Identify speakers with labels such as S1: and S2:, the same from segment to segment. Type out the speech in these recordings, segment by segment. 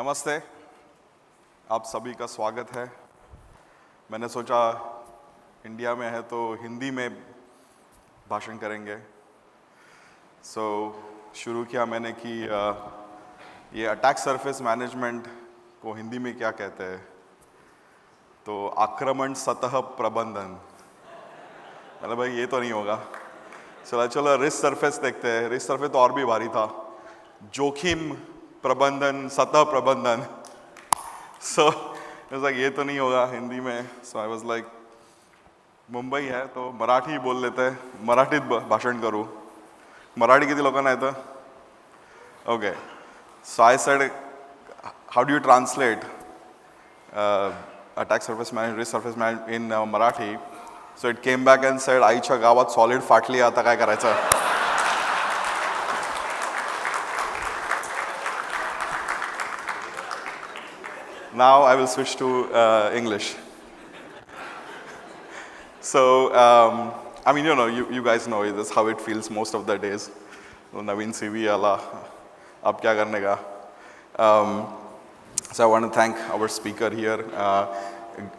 S1: नमस्ते, आप सभी का स्वागत है। मैंने सोचा इंडिया में है तो हिंदी में भाषण करेंगे। शुरू किया मैंने कि ये अटैक सरफेस मैनेजमेंट को हिंदी में क्या कहते हैं, तो आक्रमण सतह प्रबंधन। मतलब भाई ये तो नहीं होगा। चलो रिस्क सरफेस देखते हैं। रिस्क सरफेस तो और भी भारी था, जोखिम प्रबंधन, सतह प्रबंधन। ये तो नहीं होगा हिंदी में। आई वाज लाइक मुंबई है तो मराठी बोल लेते हैं, मराठीत भाषण करू। मराठी किती लोकांना येतं? Okay, so I said how do you translate attack surface management, risk surface management in Marathi? So it came back and said आईच्या गावात सॉलिड फाटली, आता काय करायचं? Now I will switch to English. I mean, you guys know this is how it feels most of the days. Naveen CV ala, ab kya karne ka? So I want to thank our speaker here.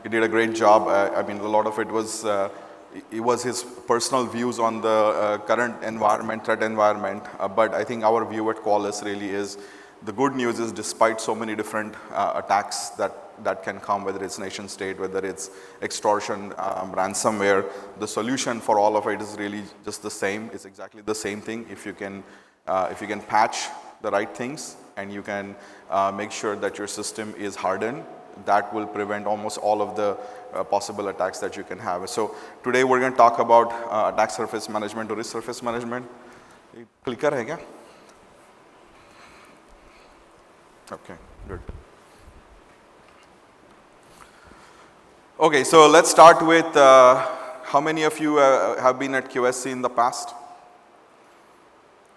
S1: He did a great job. I mean, a lot of it was his personal views on the current environment, threat environment. But I think our view at Qualys really is, the good news is, despite so many different attacks that can come, whether it's nation state, whether it's extortion, ransomware, the solution for all of it is really just the same. It's exactly the same thing. If you can patch the right things and you can make sure that your system is hardened, that will prevent almost all of the possible attacks that you can have. So today we're going to talk about attack surface management or risk surface management. Clicker hai kya? Okay, good. Okay, so let's start with how many of you have been at QSC in the past?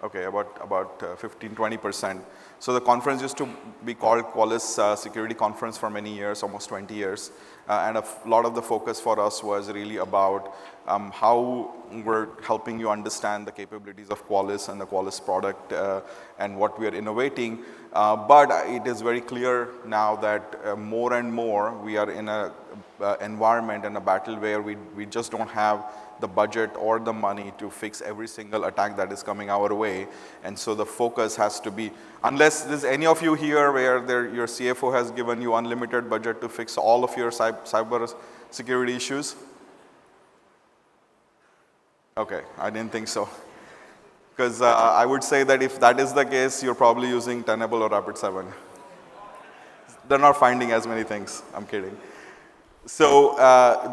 S1: Okay, about 15-20%. So the conference used to be called Qualys Security Conference for many years, almost 20 years. And a lot of the focus for us was really about how we're helping you understand the capabilities of Qualys and the Qualys product and what we are innovating. But it is very clear now that more and more we are in an environment and a battle where we just don't have the budget or the money to fix every single attack that is coming our way. And so the focus has to be, unless there's any of you here where your CFO has given you unlimited budget to fix all of your cyber security issues. Okay, I didn't think so. Because I would say that if that is the case, you're probably using Tenable or Rapid7. They're not finding as many things. I'm kidding. So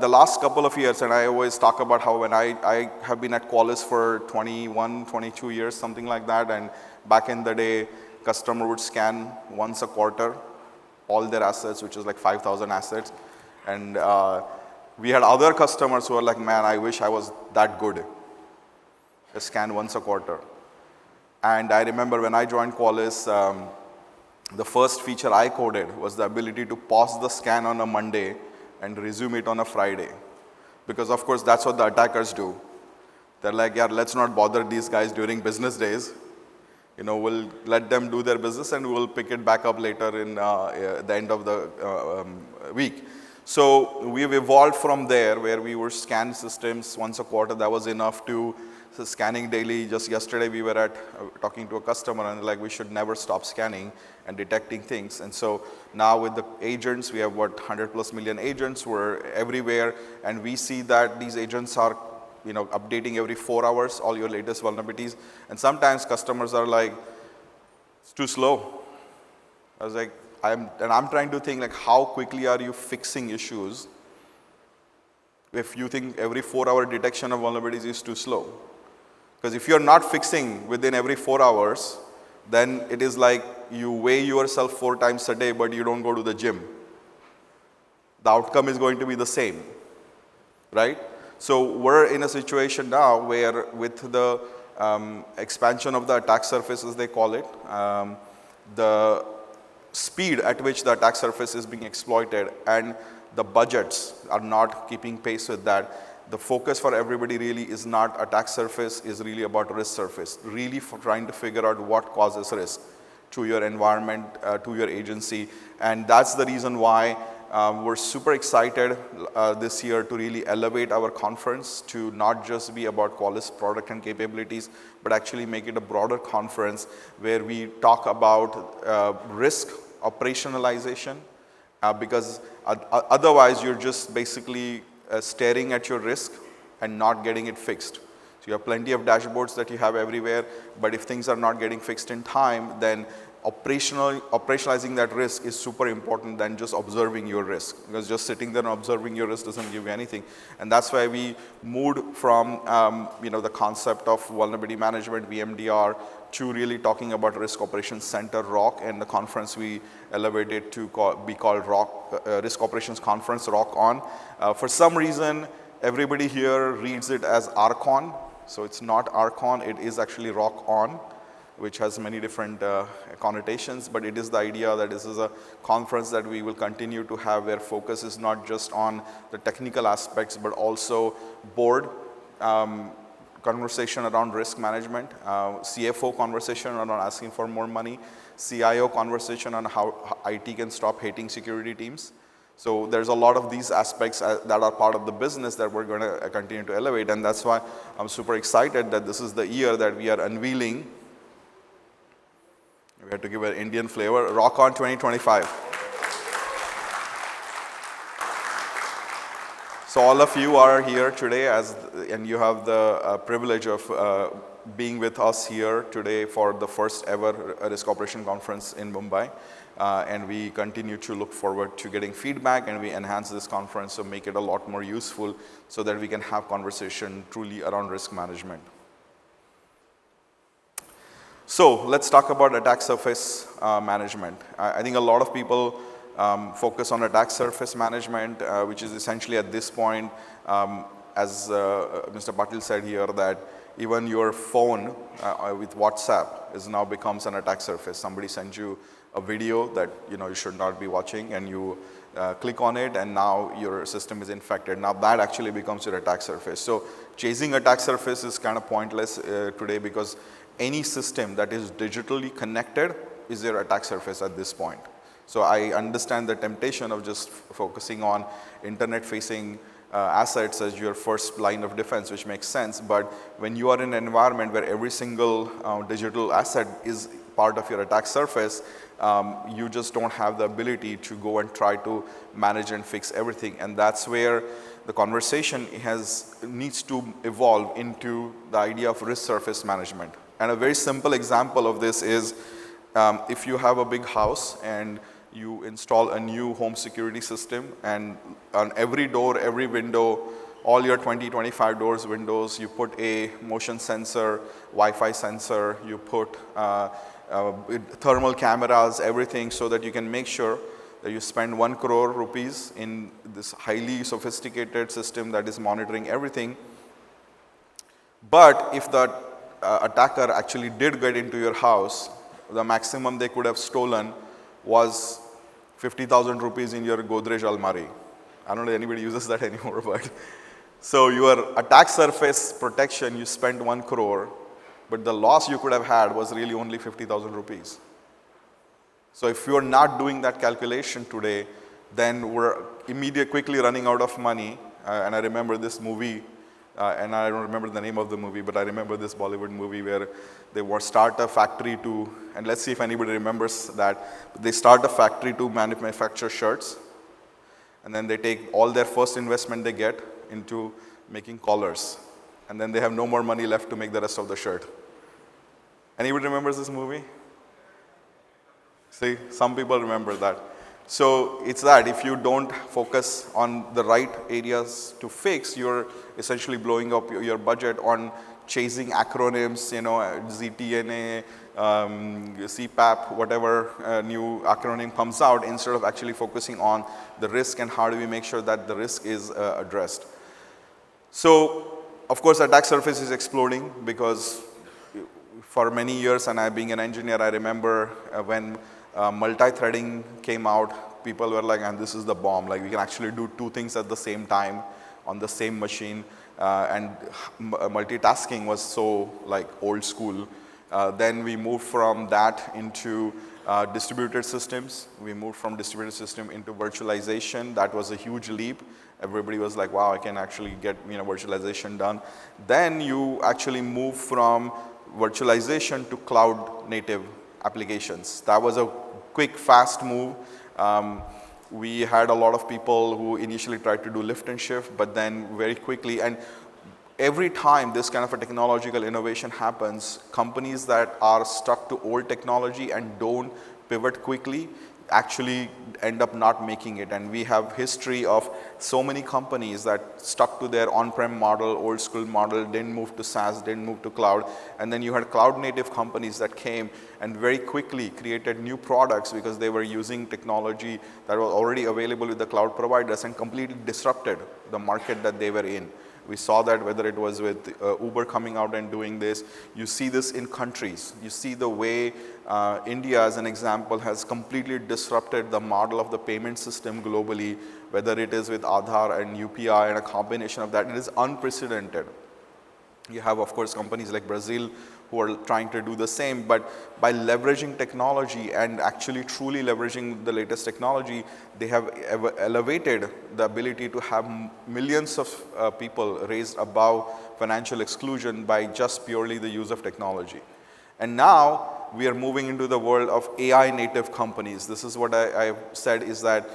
S1: the last couple of years, and I always talk about how when I have been at Qualys for 21, 22 years, something like that, and back in the day, customer would scan once a quarter all their assets, which is like 5,000 assets. And we had other customers who were like, man, I wish I was that good. Just scan once a quarter. And I remember when I joined Qualys, the first feature I coded was the ability to pause the scan on a Monday and resume it on a Friday. Because of course that's what the attackers do. They're like, yeah, let's not bother these guys during business days. We'll let them do their business and we'll pick it back up later in the end of the week. So we've evolved from there where we were scan systems once a quarter. That was enough to scanning daily. Just yesterday we were talking to a customer and like we should never stop scanning and detecting things. And so now with the agents, we have 100+ million agents. We're everywhere, and we see that these agents are updating every 4 hours all your latest vulnerabilities. And sometimes customers are like, it's too slow. I was like, I'm trying to think like, how quickly are you fixing issues if you think every 4-hour detection of vulnerabilities is too slow? Because if you're not fixing within every 4 hours, then it is like you weigh yourself 4 times a day, but you don't go to the gym. The outcome is going to be the same, right? So we're in a situation now where with the expansion of the attack surface, as they call it, the speed at which the attack surface is being exploited and the budgets are not keeping pace with that. The focus for everybody really is not attack surface, is really about risk surface, really for trying to figure out what causes risk. to your environment, to your agency. And that's the reason why we're super excited this year to really elevate our conference to not just be about Qualys product and capabilities, but actually make it a broader conference where we talk about risk operationalization, because otherwise you're just basically staring at your risk and not getting it fixed. So you have plenty of dashboards that you have everywhere, but if things are not getting fixed in time, then operationalizing that risk is super important than just observing your risk, because just sitting there and observing your risk doesn't give you anything. And that's why we moved from the concept of vulnerability management, VMDR, to really talking about Risk Operations Center, ROC, and the conference we elevated to be called Risk Operations Conference, ROCon. For some reason, everybody here reads it as ROCon, so it's not ROCon, it is actually ROCon, which has many different connotations, but it is the idea that this is a conference that we will continue to have, where focus is not just on the technical aspects, but also board conversation around risk management, CFO conversation around asking for more money, CIO conversation on how IT can stop hating security teams. So there's a lot of these aspects that are part of the business that we're going to continue to elevate, and that's why I'm super excited that this is the year that we are unveiling. We had to give an Indian flavor, ROCon 2025. So all of you are here today, and you have the privilege of being with us here today for the first ever Risk Operation Conference in Mumbai. And we continue to look forward to getting feedback, and we enhance this conference so make it a lot more useful so that we can have conversation truly around risk management. So let's talk about attack surface management. I think a lot of people focus on attack surface management, which is essentially at this point, as Mr. Patil said here, that even your phone with WhatsApp is now becomes an attack surface. Somebody sends you a video that you should not be watching, and you click on it, and now your system is infected. Now that actually becomes your attack surface. So chasing attack surface is kind of pointless today, because any system that is digitally connected is your attack surface at this point. So I understand the temptation of just focusing on internet-facing assets as your first line of defense, which makes sense. But when you are in an environment where every single digital asset is part of your attack surface, you just don't have the ability to go and try to manage and fix everything. And that's where the conversation needs to evolve into the idea of risk surface management. And a very simple example of this is if you have a big house and you install a new home security system, and on every door, every window, all your 20, 25 doors, windows, you put a motion sensor, Wi-Fi sensor, you put thermal cameras, everything, so that you can make sure that you spend 1 crore rupees in this highly sophisticated system that is monitoring everything. But if the attacker actually did get into your house, the maximum they could have stolen was 50,000 rupees in your Godrej Almari. I don't know if anybody uses that anymore, but so your attack surface protection, you spent 1 crore, but the loss you could have had was really only 50,000 rupees. So if you're not doing that calculation today, then we're quickly running out of money. And I remember this movie, and I don't remember the name of the movie, but I remember this Bollywood movie where they start a factory to, and let's see if anybody remembers that, they start a factory to manufacture shirts, and then they take all their first investment they get into making collars, and then they have no more money left to make the rest of the shirt. Anybody remembers this movie? See, some people remember that. So it's that if you don't focus on the right areas to fix, you're essentially blowing up your budget on chasing acronyms, ZTNA, CPAP, whatever new acronym comes out, instead of actually focusing on the risk and how do we make sure that the risk is addressed. So, of course, attack surface is exploding, because for many years, and I being an engineer, I remember when multi-threading came out, people were like, and this is the bomb, like we can actually do 2 things at the same time on the same machine, and multitasking was so like old school. Then we moved from that into distributed systems. We moved from distributed system into virtualization. That was a huge leap. Everybody was like, wow, I can actually get virtualization done. Then you actually move from virtualization to cloud native applications. That was a quick, fast move. We had a lot of people who initially tried to do lift and shift, but then very quickly, and every time this kind of a technological innovation happens, companies that are stuck to old technology and don't pivot quickly actually end up not making it. And we have history of so many companies that stuck to their on-prem model, old school model, didn't move to SaaS, didn't move to cloud. And then you had cloud native companies that came and very quickly created new products because they were using technology that was already available with the cloud providers and completely disrupted the market that they were in. We saw that whether it was with Uber coming out and doing this. You see this in countries. You see the way India, as an example, has completely disrupted the model of the payment system globally, whether it is with Aadhaar and UPI and a combination of that. It is unprecedented. You have, of course, companies like Brazil who are trying to do the same, but by leveraging technology and actually truly leveraging the latest technology, they have elevated the ability to have millions of people raised above financial exclusion by just purely the use of technology. And now we are moving into the world of AI native companies. This is what I said is that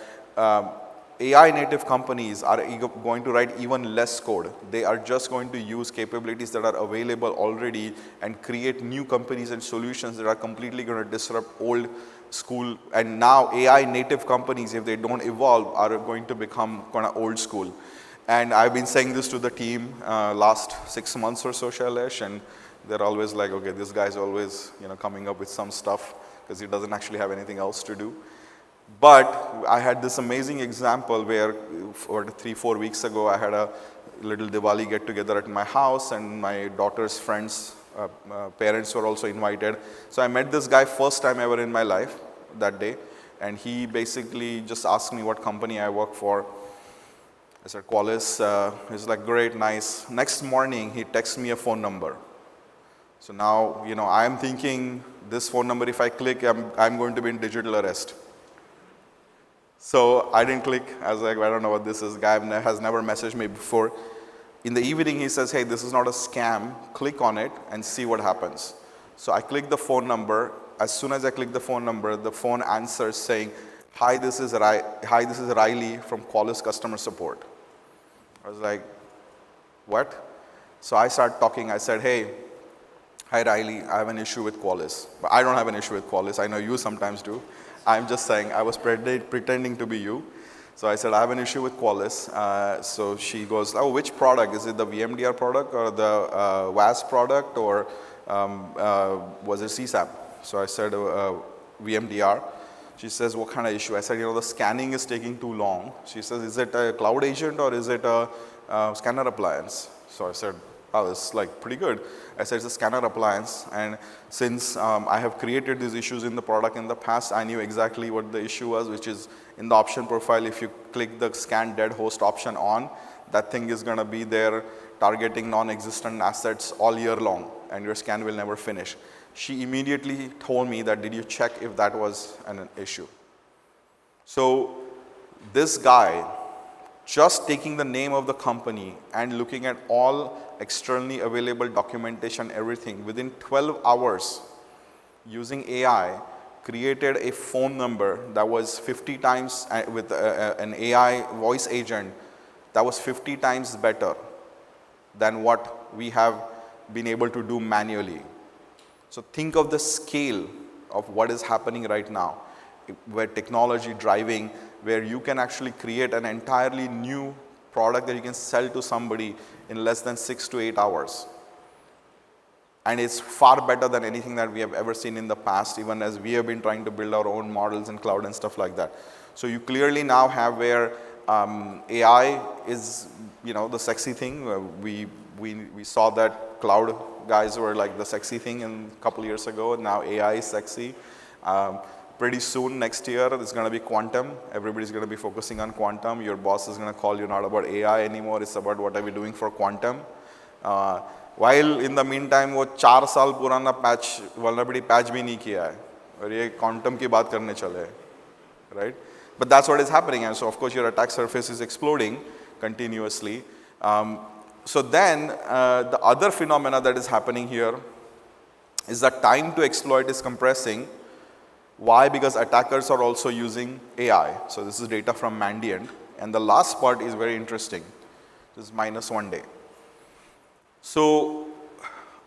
S1: AI native companies are going to write even less code. They are just going to use capabilities that are available already and create new companies and solutions that are completely going to disrupt old school. And now AI native companies, if they don't evolve, are going to become kind of old school. And I've been saying this to the team last 6 months or so, Shailesh, and they're always like, okay, this guy's always coming up with some stuff because he doesn't actually have anything else to do. But I had this amazing example where 3-4 weeks ago, I had a little Diwali get together at my house, and my daughter's friends, parents were also invited. So I met this guy first time ever in my life that day, and he basically just asked me what company I work for. I said, Qualys. He's like, great, nice. Next morning, he texts me a phone number. So now, I'm thinking this phone number, if I click, I'm going to be in digital arrest. So I didn't click. I was like, I don't know what this is. Guy has never messaged me before. In the evening, he says, hey, this is not a scam. Click on it and see what happens. So I click the phone number. As soon as I click the phone number, the phone answers saying, hi, this is Riley from Qualys customer support. I was like, what? So I started talking. I said, hey, hi, Riley. I have an issue with Qualys. But I don't have an issue with Qualys. I know you sometimes do. I'm just saying, I was pretending to be you. So I said, I have an issue with Qualys. So she goes, oh, which product? Is it the VMDR product or the WAS product, or was it CSAP? So I said, VMDR. She says, what kind of issue? I said, the scanning is taking too long. She says, is it a cloud agent or is it a scanner appliance? So I said, oh, it's like pretty good. I said, it's a scanner appliance, and since I have created these issues in the product in the past, I knew exactly what the issue was, which is in the option profile. If you click the scan dead host option on, that thing is going to be there targeting non-existent assets all year long, and your scan will never finish. She immediately told me that, did you check if that was an issue? So this guy, just taking the name of the company and looking at all externally available documentation, everything, within 12 hours, using AI, created a phone number that was 50 times, with an AI voice agent, that was 50 times better than what we have been able to do manually. So think of the scale of what is happening right now, where technology driving, where you can actually create an entirely new product that you can sell to somebody in less than 6 to 8 hours. And it's far better than anything that we have ever seen in the past, even as we have been trying to build our own models in cloud and stuff like that. So you clearly now have where AI is, the sexy thing. We saw that cloud guys were like the sexy thing a couple years ago. Now AI is sexy. Pretty soon, next year, it's going to be quantum. Everybody's going to be focusing on quantum. Your boss is going to call you not about AI anymore. It's about what are we doing for quantum. while in the meantime वो 4 साल पुराना patch vulnerability patch भी नहीं किया है और ये quantum की बात करने चले हैं, right? But that's what is happening, and so of course your attack surface is exploding continuously. So then the other phenomena that is happening here is that time to exploit is compressing. Why? Because attackers are also using AI. So this is data from Mandiant, and the last part is very interesting. This is -1 day. So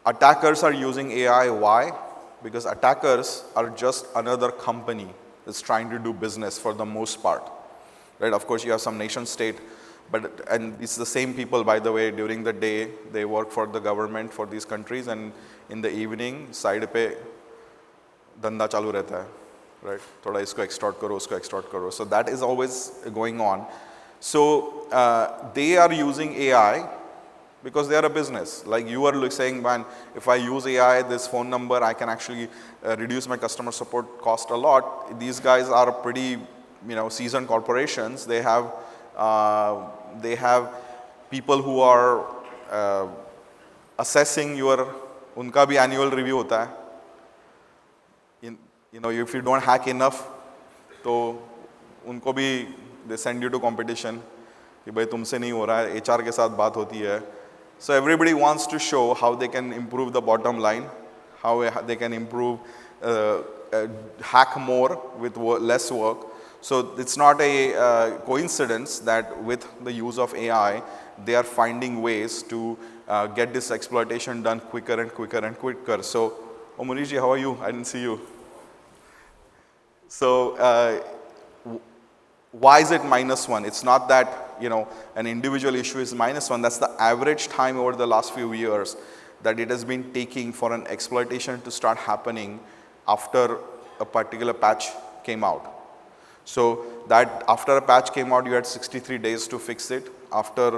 S1: attackers are using AI. Why? Because attackers are just another company that's trying to do business for the most part, right? Of course, you have some nation state, and it's the same people, by the way. During the day, they work for the government for these countries, and in the evening, side पे धंधा चालू रहता है, right? थोड़ा इसको extort करो, उसको extort करो. So that is always going on. So they are using AI because they are a business. Like you are saying, man, if I use AI, this phone number, I can actually reduce my customer support cost a lot. These guys are pretty, seasoned corporations. They have people who are assessing your, उनका भी annual review होता है. If you don't hack enough, तो उनको भी they send you to competition कि भाई तुमसे नहीं हो रहा है, HR के साथ बात होती है. So everybody wants to show how they can improve the bottom line, how they can improve, hack more with less work. So it's not a coincidence that with the use of AI, they are finding ways to get this exploitation done quicker and quicker and quicker. So, Muniji, how are you? I didn't see you. So why is it -1? It's not that an individual issue is -1. That's the average time over the last few years that it has been taking for an exploitation to start happening after a particular patch came out. So that after a patch came out, you had 63 days to fix it. After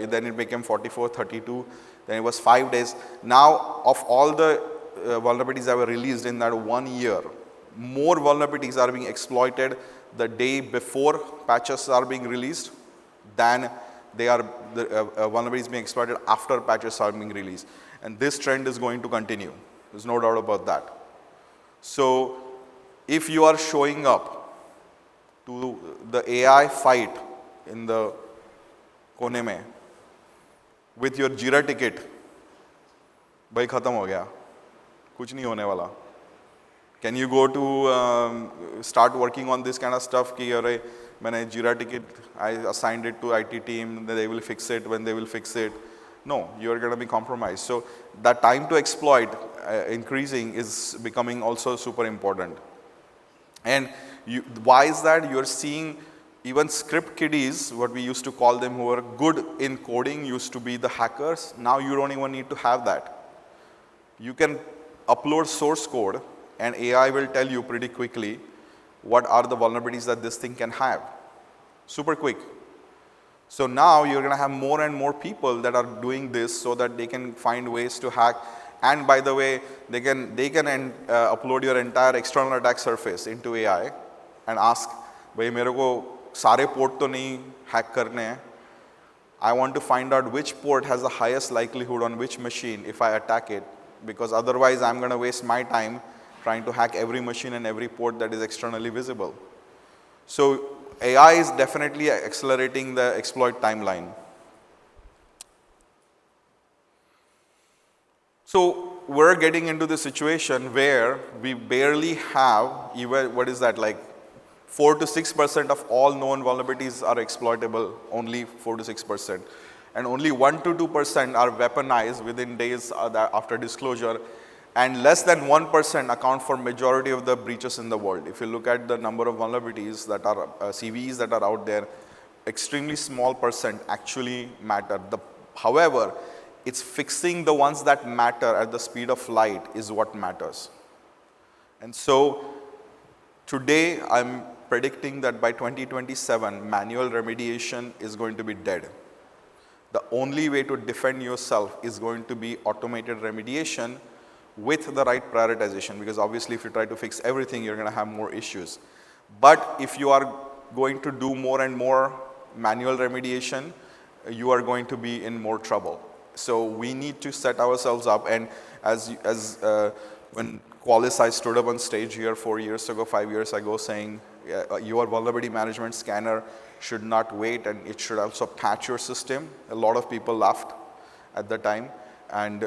S1: then it became 44, 32. Then it was 5 days. Now, of all the vulnerabilities that were released in that 1 year, more vulnerabilities are being exploited the day before patches are being released than they are the vulnerabilities being exploited after patches are being released. And this trend is going to continue. There's no doubt about that. So if you are showing up to the AI fight in the कोने में with your Jira ticket, भाई खत्म हो गया, कुछ नहीं होने वाला. Can you go to start working on this kind of stuff कि अरे मैंने Jira ticket, I assigned it to IT team, they will fix it when they will fix it. No, you are going to be compromised. So that time to exploit increasing is becoming also super important. And why is that? You are seeing even script kiddies, what we used to call them, who are good in coding, used to be the hackers. Now you don't even need to have that. You can upload source code and AI will tell you pretty quickly what are the vulnerabilities that this thing can have. Super quick. So now you're going to have more and more people that are doing this so that they can find ways to hack. And by the way, they can upload your entire external attack surface into AI and ask, भाई मेरे को सारे port तो नहीं hack करने हैं. I want to find out which port has the highest likelihood on which machine if I attack it, because otherwise I'm going to waste my time trying to hack every machine and every port that is externally visible. So AI is definitely accelerating the exploit timeline. So we're getting into the situation where we barely have even, what is that, like 4 to 6% of all known vulnerabilities are exploitable, only 4 to 6%. And only 1 to 2% are weaponized within days after disclosure. And less than 1% account for majority of the breaches in the world. If you look at the number of vulnerabilities that are CVEs that are out there, extremely small percent actually matter. However, it's fixing the ones that matter at the speed of light is what matters. And so today I'm predicting that by 2027, manual remediation is going to be dead. The only way to defend yourself is going to be automated remediation with the right prioritization, because obviously if you try to fix everything, you're going to have more issues. But if you are going to do more and more manual remediation, you are going to be in more trouble. So we need to set ourselves up, and when Qualys, I stood up on stage here 4 years ago, 5 years ago, saying your vulnerability management scanner should not wait, and it should also patch your system. A lot of people laughed at the time, and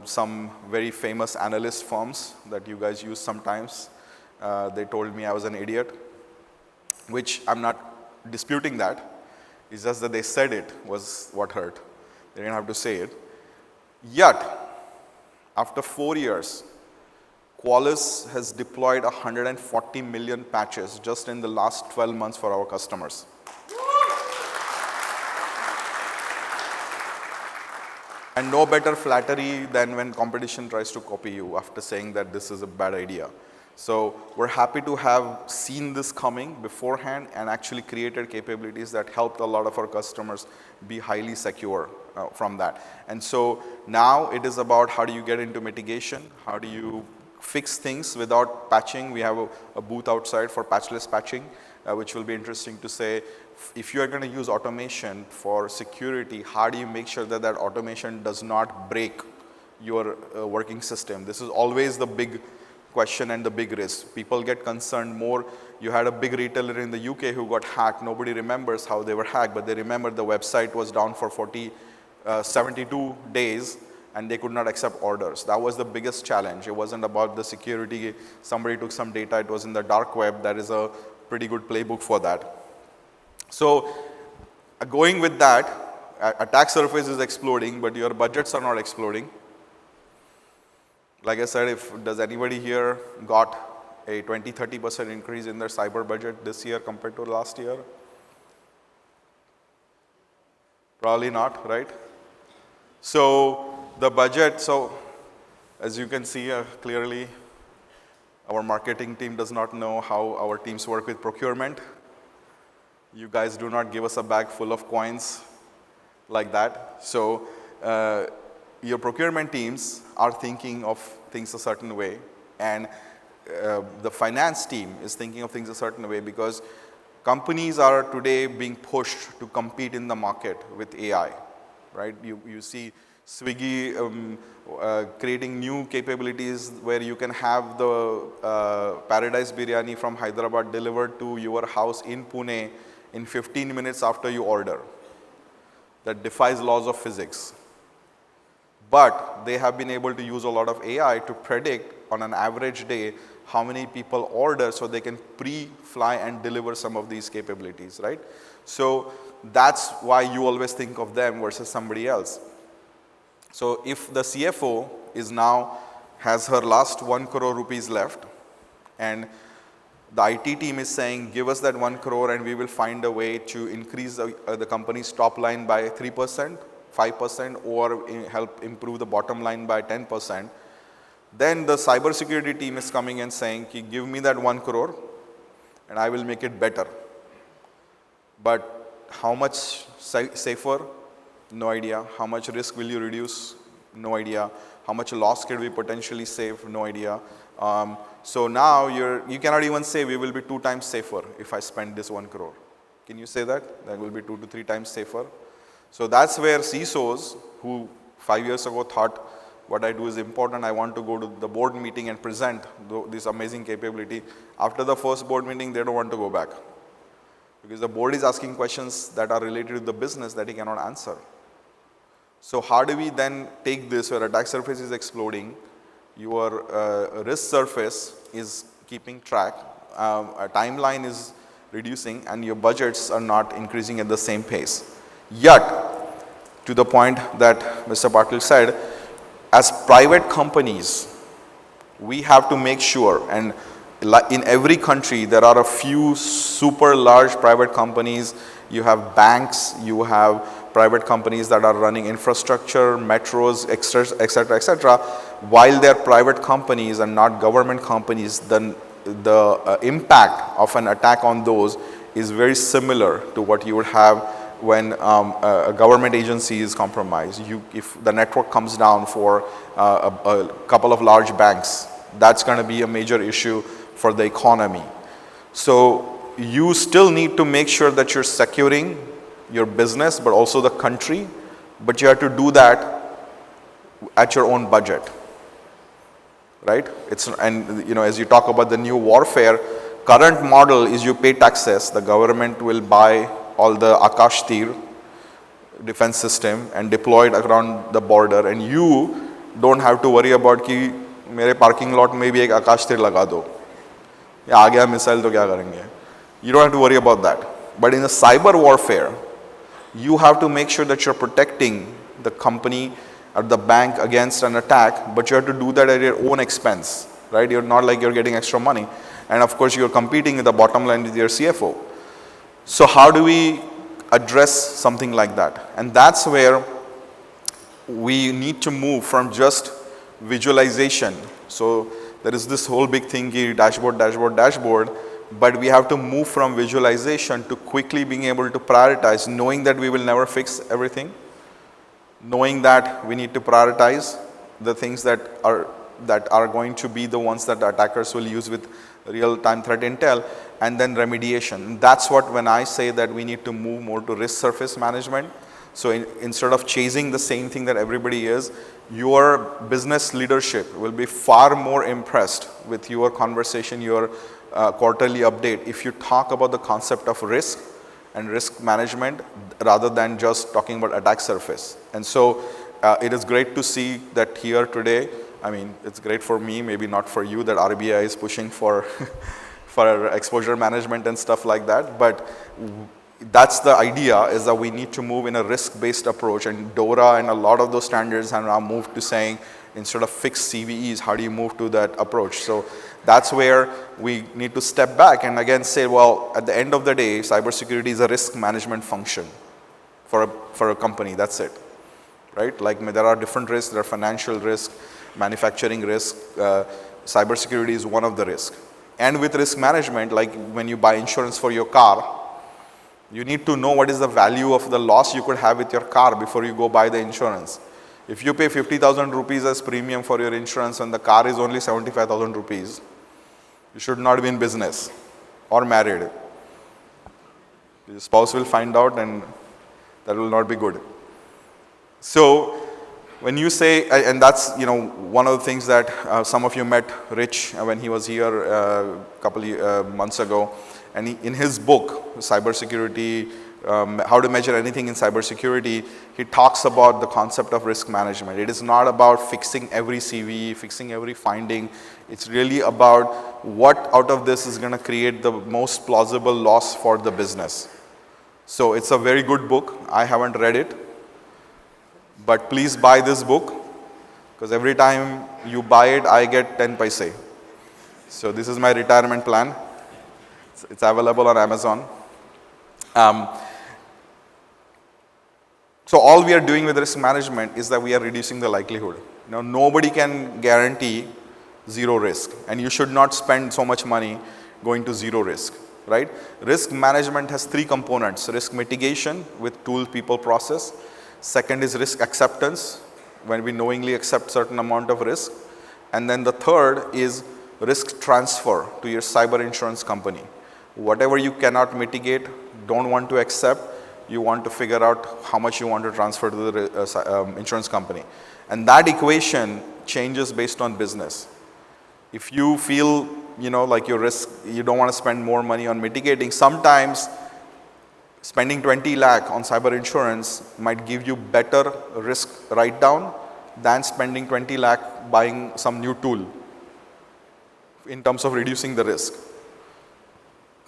S1: some very famous analyst firms that you guys use sometimes, they told me I was an idiot, which I'm not disputing that. It's just that they said it was what hurt. They didn't have to say it. Yet, after 4 years, Qualys has deployed 140 million patches just in the last 12 months for our customers. And no better flattery than when competition tries to copy you after saying that this is a bad idea. So we're happy to have seen this coming beforehand and actually created capabilities that helped a lot of our customers be highly secure from that. And so now it is about how do you get into mitigation, how do you fix things without patching. We have a booth outside for patchless patching, which will be interesting to say. If you are going to use automation for security, how do you make sure that that automation does not break your working system? This is always the big question and the big risk. People get concerned more. You had a big retailer in the UK who got hacked. Nobody remembers how they were hacked, but they remember the website was down for 72 days and they could not accept orders. That was the biggest challenge. It wasn't about the security. Somebody took some data. It was in the dark web. That is a pretty good playbook for that. So going with that, attack surface is exploding, but your budgets are not exploding. Like I said, does anybody here got a 20-30% increase in their cyber budget this year compared to last year? Probably not, right? So the budget, so as you can see clearly, our marketing team does not know how our teams work with procurement. You guys do not give us a bag full of coins like that. So your procurement teams are thinking of things a certain way, and the finance team is thinking of things a certain way, because companies are today being pushed to compete in the market with AI, right? You see Swiggy creating new capabilities where you can have the Paradise Biryani from Hyderabad delivered to your house in Pune in 15 minutes after you order. That defies laws of physics. But they have been able to use a lot of AI to predict on an average day how many people order, so they can pre-fly and deliver some of these capabilities, right? So that's why you always think of them versus somebody else. So if the CFO has her last 1 crore rupees left, and the IT team is saying, give us that 1 crore and we will find a way to increase the company's top line by 3%, 5%, or help improve the bottom line by 10%, then the cybersecurity team is coming and saying, give me that 1 crore and I will make it better. But how much safer? No idea. How much risk will you reduce? No idea. How much loss can we potentially save? No idea. So now you cannot even say we will be 2 times safer if I spend this 1 crore. Can you say that? That will be 2 to 3 times safer. So that's where CISOs, who 5 years ago thought what I do is important, I want to go to the board meeting and present this amazing capability. After the first board meeting, they don't want to go back, because the board is asking questions that are related to the business that he cannot answer. So how do we then take this where attack surface is exploding, your risk surface is keeping track, a timeline is reducing, and your budgets are not increasing at the same pace. Yet, to the point that Mr. Patil said, as private companies, we have to make sure, and in every country there are a few super large private companies. You have banks, you have private companies that are running infrastructure, metros, etc., etc. While they're private companies and not government companies, then the impact of an attack on those is very similar to what you would have when a government agency is compromised. If the network comes down for a couple of large banks, that's going to be a major issue for the economy. So you still need to make sure that you're securing your business, but also the country. But you have to do that at your own budget, right? And as you talk about the new warfare, current model is you pay taxes, the government will buy all the Akash Tir defense system and deploy it around the border, and you don't have to worry about कि मेरे parking lot में भी एक आकाश तीर लगा दो, या आ गया मिसाइल तो क्या करेंगे? You don't have to worry about that. But in a cyber warfare, you have to make sure that you're protecting the company or the bank against an attack, but you have to do that at your own expense, right? You're not like you're getting extra money. And of course, you're competing with the bottom line with your CFO. So how do we address something like that? And that's where we need to move from just visualization. So there is this whole big thing, dashboard, dashboard, dashboard, but we have to move from visualization to quickly being able to prioritize, knowing that we will never fix everything, knowing that we need to prioritize the things that are going to be the ones that the attackers will use with real-time threat intel, and then remediation. That's what, when I say that we need to move more to risk surface management. So instead of chasing the same thing that everybody is, your business leadership will be far more impressed with your conversation, your quarterly update, if you talk about the concept of risk and risk management rather than just talking about attack surface. And so it is great to see that here today. I mean, it's great for me, maybe not for you, that RBI is pushing for for exposure management and stuff like that. But that's the idea, is that we need to move in a risk-based approach. And DORA and a lot of those standards have now moved to saying, instead of fixed CVEs, how do you move to that approach? So that's where we need to step back and again say, well, at the end of the day, cybersecurity is a risk management function for a company. That's it, right? Like, there are different risks. There are financial risk, manufacturing risk. Cybersecurity is one of the risks. And with risk management, like when you buy insurance for your car, you need to know what is the value of the loss you could have with your car before you go buy the insurance. If you pay 50,000 rupees as premium for your insurance and the car is only 75,000 rupees, you should not be in business or married. Your spouse will find out and that will not be good. So when you say, and that's one of the things that some of you met Rich when he was here a couple of months ago, and in his book, Cybersecurity, How to Measure Anything in Cybersecurity, he talks about the concept of risk management. It is not about fixing every CVE, fixing every finding. It's really about what out of this is going to create the most plausible loss for the business. So it's a very good book. I haven't read it, but please buy this book, because every time you buy it, I get 10 paise. So this is my retirement plan. It's available on Amazon. So all we are doing with risk management is that we are reducing the likelihood. Nobody can guarantee zero risk, and you should not spend so much money going to zero risk, right? Risk management has three components: risk mitigation with tool, people, process. Second is risk acceptance, when we knowingly accept certain amount of risk. And then the third is risk transfer to your cyber insurance company. Whatever you cannot mitigate, don't want to accept, you want to figure out how much you want to transfer to the insurance company. And that equation changes based on business. If you feel, like your risk, you don't want to spend more money on mitigating, sometimes spending 20 lakh on cyber insurance might give you better risk write down than spending 20 lakh buying some new tool in terms of reducing the risk.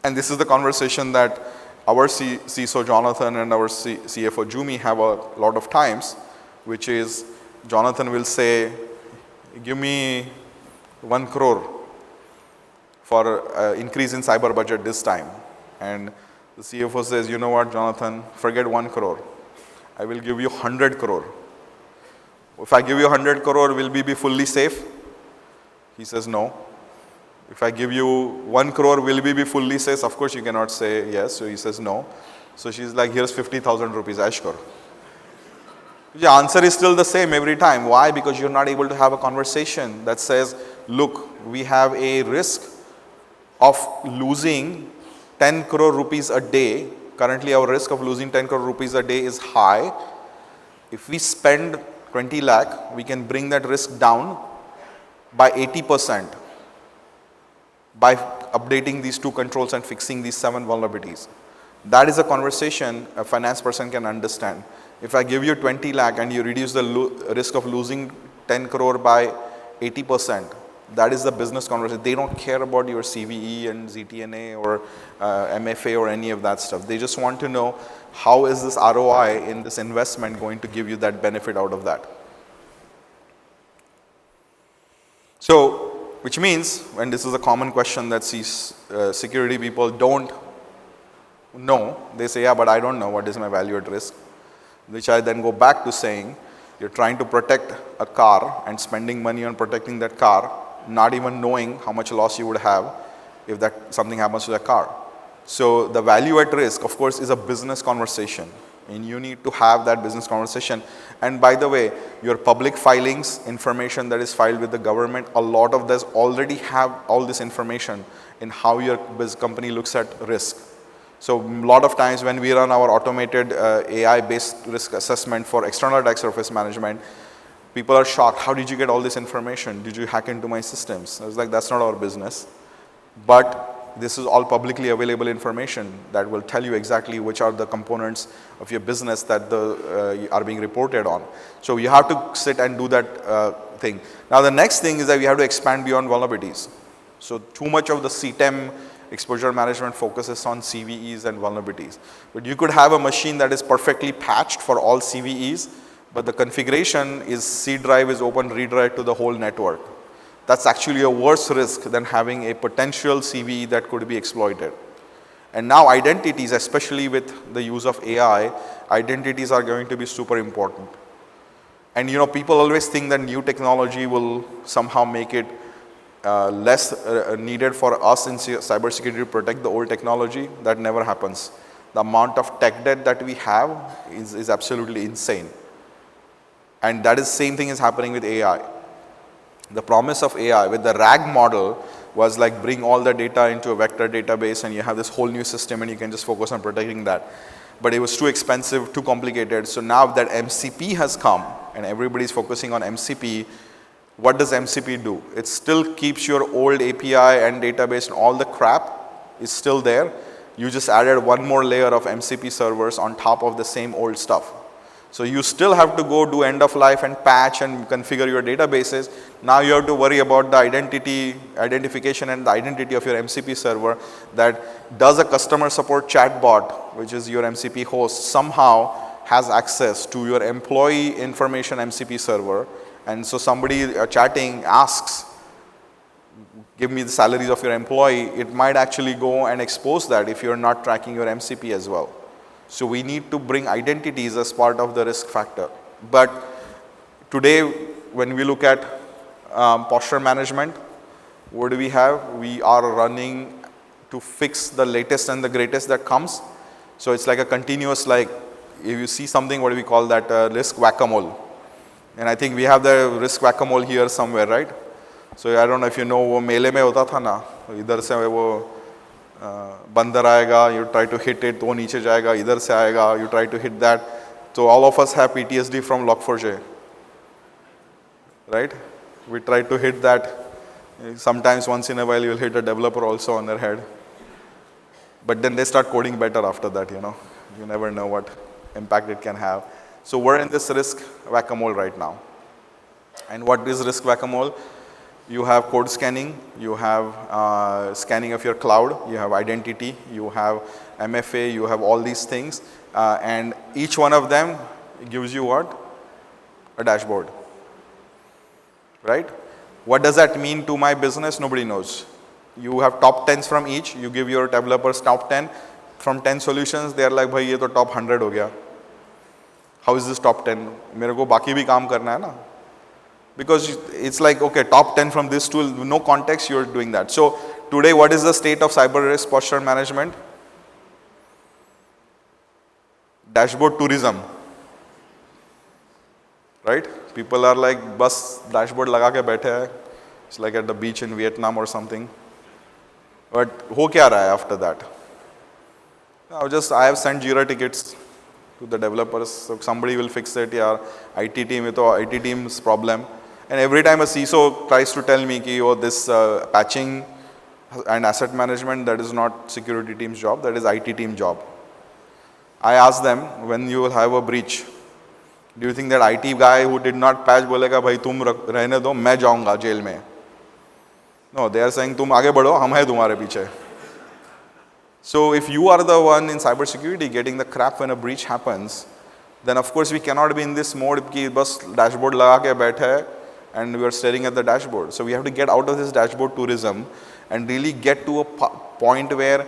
S1: And this is the conversation that our CISO Jonathan and our CFO Jumi have a lot of times, which is Jonathan will say, give me 1 crore for increase in cyber budget this time. And the CFO says, you know what, Jonathan, forget 1 crore. I will give you 100 crore. If I give you 100 crore, will we be fully safe? He says, no. If I give you 1 crore, will we be fully safe? Of course, you cannot say yes. So he says no. So she's like, here's 50,000 rupees, Ashkar. The answer is still the same every time. Why? Because you're not able to have a conversation that says, look, we have a risk of losing 10 crore rupees a day. Currently, our risk of losing 10 crore rupees a day is high. If we spend 20 lakh, we can bring that risk down by 80% by updating these 2 controls and fixing these 7 vulnerabilities. That is a conversation a finance person can understand. If I give you 20 lakh and you reduce the risk of losing 10 crore by 80%, that is the business conversation. They don't care about your CVE and ZTNA or MFA or any of that stuff. They just want to know how is this ROI in this investment going to give you that benefit out of that. So, which means, and this is a common question that security people don't know, they say, yeah, but I don't know what is my value at risk, which I then go back to saying, you're trying to protect a car and spending money on protecting that car, not even knowing how much loss you would have if that something happens to the car. So the value at risk, of course, is a business conversation, and you need to have that business conversation. And by the way, your public filings, information that is filed with the government, a lot of this already have all this information in how your company looks at risk. So a lot of times when we run our automated AI-based risk assessment for external attack surface management, people are shocked. How did you get all this information? Did you hack into my systems? I was like, that's not our business. But this is all publicly available information that will tell you exactly which are the components of your business that are being reported on. So you have to sit and do that thing. Now the next thing is that we have to expand beyond vulnerabilities. So too much of the CTEM exposure management focuses on CVEs and vulnerabilities. But you could have a machine that is perfectly patched for all CVEs, but the configuration is C drive is open read write to the whole network. That's actually a worse risk than having a potential CVE that could be exploited. And now identities, especially with the use of AI, identities are going to be super important. And you know, people always think that new technology will somehow make it less needed for us in cybersecurity to protect the old technology. That never happens. The amount of tech debt that we have is absolutely insane. And that is same thing is happening with AI. The promise of AI with the RAG model was like bring all the data into a vector database and you have this whole new system and you can just focus on protecting that. But it was too expensive, too complicated. So now that MCP has come and everybody's focusing on MCP, what does MCP do? It still keeps your old API and database and all the crap is still there. You just added one more layer of MCP servers on top of the same old stuff. So you still have to go do end of life and patch and configure your databases. Now you have to worry about the identification and the identity of your MCP server, that does a customer support chatbot, which is your MCP host, somehow has access to your employee information MCP server. And so somebody chatting asks, give me the salaries of your employee, it might actually go and expose that if you're not tracking your MCP as well. So we need to bring identities as part of the risk factor. But today, when we look at posture management, what do we have? We are running to fix the latest and the greatest that comes. So it's like a continuous, like if you see something, what do we call that? Risk whack-a-mole. And I think we have the risk whack-a-mole here somewhere, right? So I don't know if you know, वो मेले में होता था ना, इधर से वो बंदर आएगा, you try to hit it, तो वो नीचे जाएगा, इधर से आएगा, you try to hit that. So all of us have PTSD from Log4j, right? We try to hit that. Sometimes once in a while you'll hit a developer also on their head. But then they start coding better after that, you know. You never know what impact it can have. So we're in this risk whack-a-mole right now. And what is risk whack-a-mole? You have code scanning, you have scanning of your cloud, you have identity, you have MFA, you have all these things. And each one of them gives you what? A dashboard, right? What does that mean to my business? Nobody knows. You have top 10s from each, you give your developers top 10. From 10 solutions, they are like, bhai, ye to top 100 ho gaya. How is this top 10? मेरे को बाकी भी काम करना है ना? Because it's like, okay, top 10 from this tool, no context, you're doing that. So today, what is the state of cyber risk posture management? Dashboard tourism, right? People are like, bus dashboard laga ke baithe hai. It's like at the beach in Vietnam or something. But ho kya raha hai after that? I have sent Jira tickets. to the developers. So somebody will fix it, yeah, IT team, it's IT team's problem. And every time a CISO tries to tell me, ki, oh, this patching and asset management, that is not security team's job, that is IT team job. I ask them, when you will have a breach, do you think that IT guy who did not patch bolega, bhai tum rehne do, main jaunga jail mein? No, they are saying, tum aage badho, hum hai tumhare piche. So if you are the one in cybersecurity getting the crap when a breach happens, then of course we cannot be in this mode ki bas dashboard laga ke baithe and we are staring at the dashboard. So we have to get out of this dashboard tourism and really get to a point where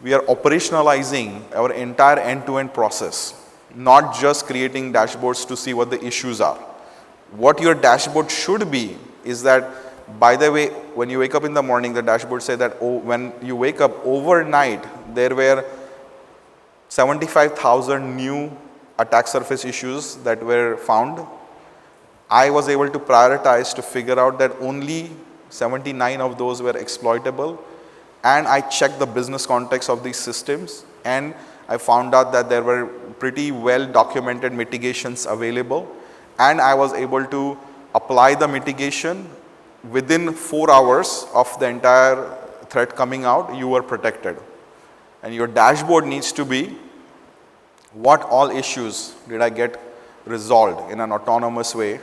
S1: we are operationalizing our entire end-to-end process, not just creating dashboards to see what the issues are. What your dashboard should be is that, by the way, when you wake up in the morning, the dashboard say that, oh, when you wake up overnight, there were 75,000 new attack surface issues that were found. I was able to prioritize to figure out that only 79 of those were exploitable, and I checked the business context of these systems, and I found out that there were pretty well documented mitigations available, and I was able to apply the mitigation. Within 4 hours of the entire threat coming out, you were protected. And your dashboard needs to be, what all issues did I get resolved in an autonomous way,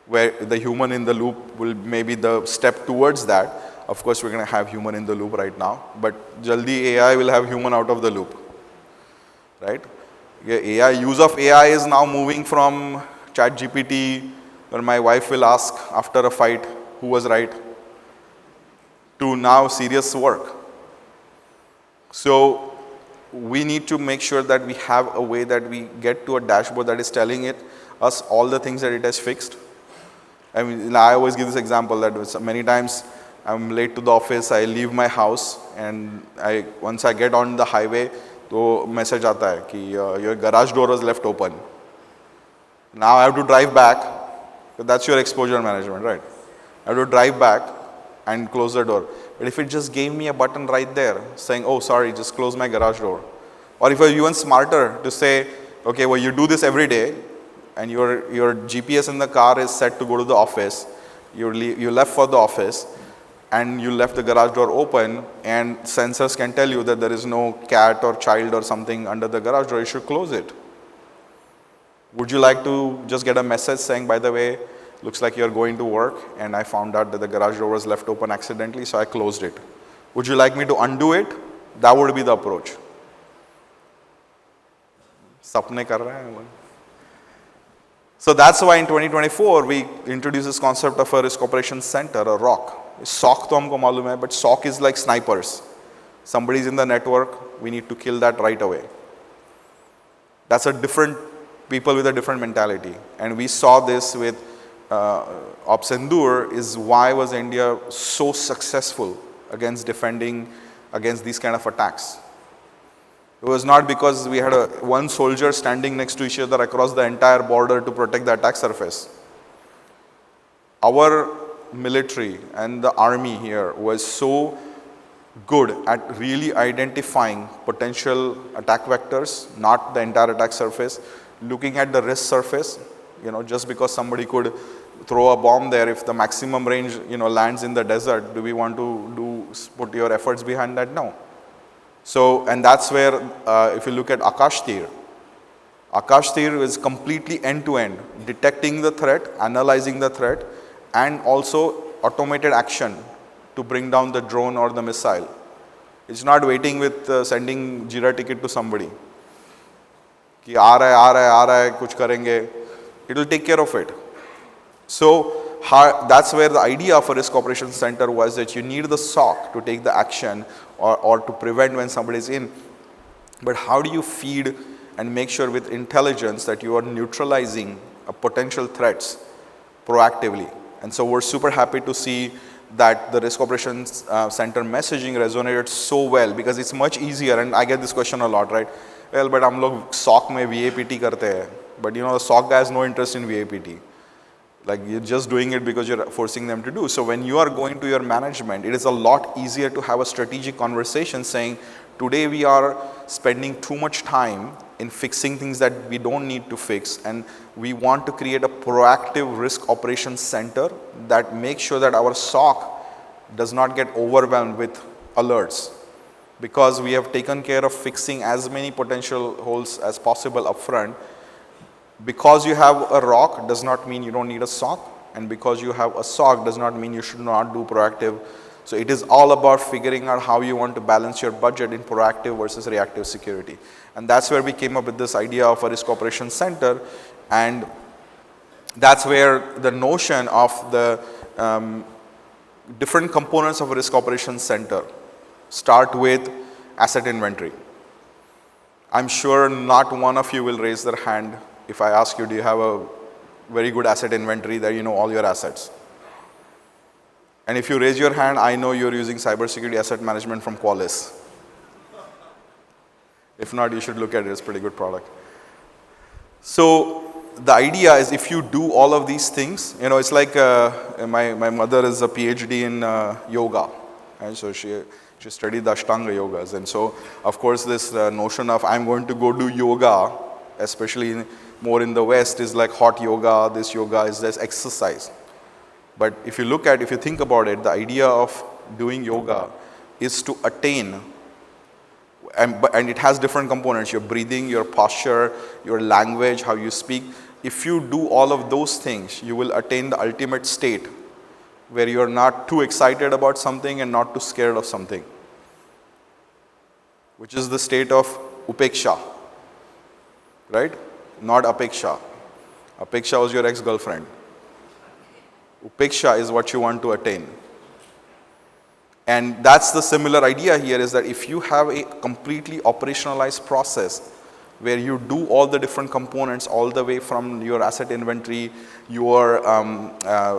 S1: where the human in the loop will maybe the step towards that. Of course, we're going to have human in the loop right now, but jaldi AI will have human out of the loop, right? AI, use of AI is now moving from ChatGPT, where my wife will ask after a fight who was right, to now serious work. So we need to make sure that we have a way that we get to a dashboard that is telling us all the things that it has fixed. I mean, I always give this example that many times I'm late to the office, I leave my house, and once I get on the highway, तो message आता है कि your garage door was left open. Now I have to drive back. That's your exposure management, right? I have to drive back and close the door. But if it just gave me a button right there saying, oh, sorry, just close my garage door. Or if you're even smarter to say, okay, well, you do this every day, and your GPS in the car is set to go to the office. You left for the office, and you left the garage door open, and sensors can tell you that there is no cat or child or something under the garage door, you should close it. Would you like to just get a message saying, by the way, looks like you're going to work, and I found out that the garage door was left open accidentally, so I closed it. Would you like me to undo it? That would be the approach. Sapne kar rahe hain. So that's why in 2024, we introduced this concept of a risk operations center, a ROC. SOC to humko malum hai, but SOC is like snipers. Somebody's in the network, we need to kill that right away. That's a different people with a different mentality. And we saw this with Opsendur, is why was India so successful against defending against these kind of attacks. It was not because we had one soldier standing next to each other across the entire border to protect the attack surface. Our military and the army here was so good at really identifying potential attack vectors, not the entire attack surface, looking at the risk surface. Just because somebody could throw a bomb there, if the maximum range, lands in the desert, do we want to put your efforts behind that? No. So, and that's where, if you look at Akash Tir is completely end-to-end, detecting the threat, analyzing the threat, and also automated action to bring down the drone or the missile. It's not waiting with sending Jira ticket to somebody. Ki aa raha hai, kuch karenge. It will take care of it. So that's where the idea of a risk operations center was, that you need the SOC to take the action or to prevent when somebody is in. But how do you feed and make sure with intelligence that you are neutralizing potential threats proactively? And so we're super happy to see that the risk operations center messaging resonated so well, because it's much easier. And I get this question a lot, right? Well, but hum log SOC mein VAPT karte hai. But the SOC guy has no interest in VAPT. Like you're just doing it because you're forcing them to do. So when you are going to your management, it is a lot easier to have a strategic conversation saying, today we are spending too much time in fixing things that we don't need to fix, and we want to create a proactive risk operations center that makes sure that our SOC does not get overwhelmed with alerts, because we have taken care of fixing as many potential holes as possible upfront. Because you have a ROC does not mean you don't need a SOC, and because you have a SOC does not mean you should not do proactive. So it is all about figuring out how you want to balance your budget in proactive versus reactive security. And that's where we came up with this idea of a risk operations center, and that's where the notion of the different components of a risk operations center start with asset inventory. I'm sure not one of you will raise their hand if I ask you, do you have a very good asset inventory that you know all your assets? And if you raise your hand, I know you're using cybersecurity asset management from Qualys. If not, you should look at it. It's a pretty good product. So the idea is, if you do all of these things, you know, it's like my mother is a PhD in yoga, and so she studied the Ashtanga yogas. And so, of course, this notion of I'm going to go do yoga, especially more in the West, is like hot yoga, this yoga is this exercise. But if you think about it, the idea of doing yoga is to attain, and it has different components, your breathing, your posture, your language, how you speak. If you do all of those things, you will attain the ultimate state where you're not too excited about something and not too scared of something, which is the state of upeksha, right? Not apeksha. Apeksha was your ex-girlfriend. Upeksha is what you want to attain. And that's the similar idea here, is that if you have a completely operationalized process where you do all the different components all the way from your asset inventory, your